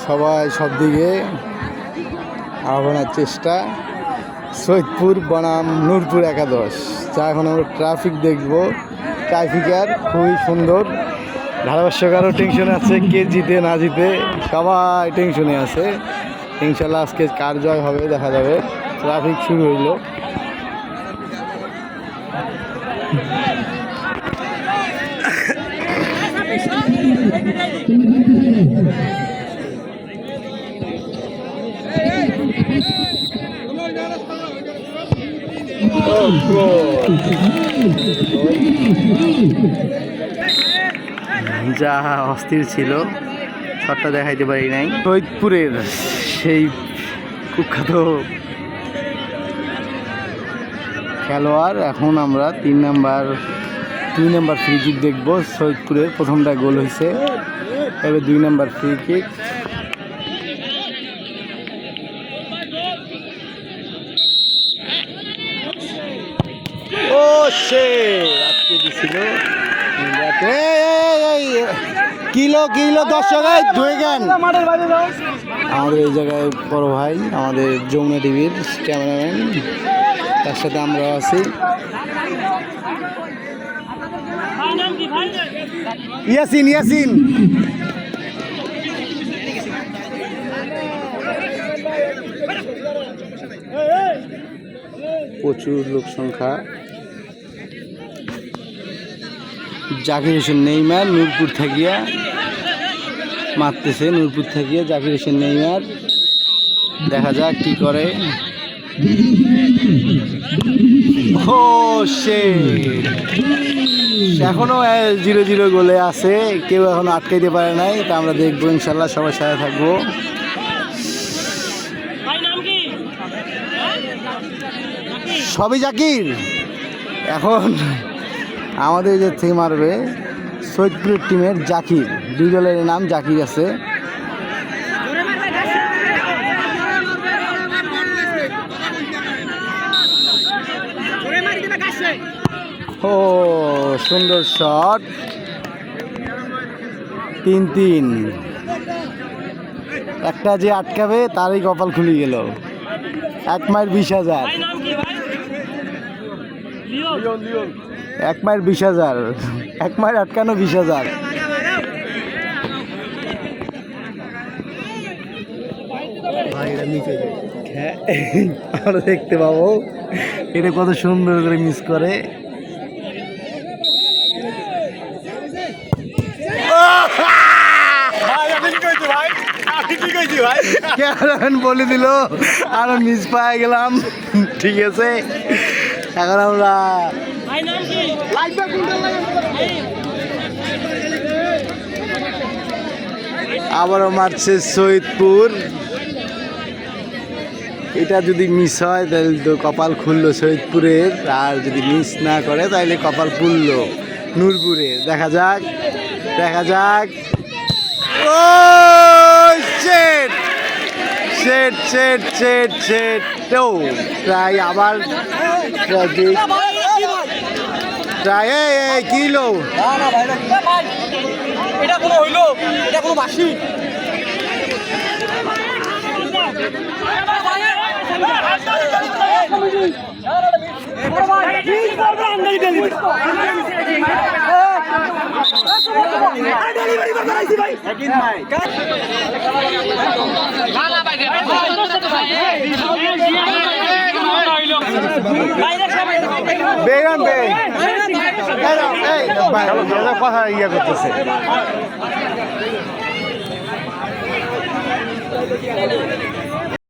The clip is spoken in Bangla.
সবাই সব দিকে আহ্বানের চেষ্টা। সৈয়দপুর বনাম নূরপুর একাদশ, যা এখন আমরা ট্রাফিক দেখবো। ট্রাফিকার খুবই সুন্দর, ধারাভাষ্যকারও টেনশনে আছে, কে জিতে না জিতে সবাই টেনশনে আছে। ইনশাল্লাহ আজকে কার জয় হবে দেখা যাবে। ট্রাফিক শুরু হইল। যা অস্থির ছিল, শটটা দেখাইতে পারি নাই। সৈয়দপুরের সেই কুখ্যাত খেলোয়াড়। এখন আমরা 2 নাম্বার ফ্রি কিক দেখবো। সৈয়দপুরের প্রথমটা গোল হয়েছে, এবার 2 নাম্বার ফ্রি কিক। ও সে আজকে দিছিল কিলো দর্শক ধুয়ে গেন। আমাদের এই জায়গায় বড় ভাই, আমাদের যমুনা টিভির ক্যামেরাম্যান, তার সাথে আমরাও আছি। ইয়াসিন প্রচুর লোক সংখ্যা। জাকির হোসেন নেইমার নূরপুর থাকিয়া মারতেছে, নূরপুর থাকিয়া জাকির হোসেন নেইমার। দেখা যাক কি করে। এখনো 0-0 গোলে আছে, কেউ এখনো আটকাইতে পারে নাই। তা আমরা দেখবো ইনশাল্লাহ, সবার সাথে থাকবো। সবই জাকির। এখন আমাদের যে থেকে মারবে সৈয়দপুরের টিমের জাকির, 2 দলের নাম জাকির আছে। ও সুন্দর শট, 3-3। একটা যে আটকাবে তারই কপাল খুলে গেল। 1 মাইল 20,000, 1 মাইল 20,000, 1 মাইল আটকানো 20,000। আমরা দেখতে পাবো এটা কত সুন্দর করে মিস করে। বলে দিল আর মিস পাই গেলাম। ঠিক আছে, এখন আমরা আবারও মারছে সৈয়দপুর। এটা যদি মিস হয় তাহলে তো কপাল খুললো সৈয়দপুরের, আর যদি মিস না করে তাহলে কপাল খুললো নূরপুরের। দেখা যাক। ও শেট ট্রাই আবার ট্রাই। কিলো এটা কোনো হইলো, এটা কোনো বাসি। কথা ইয়া করতেছে।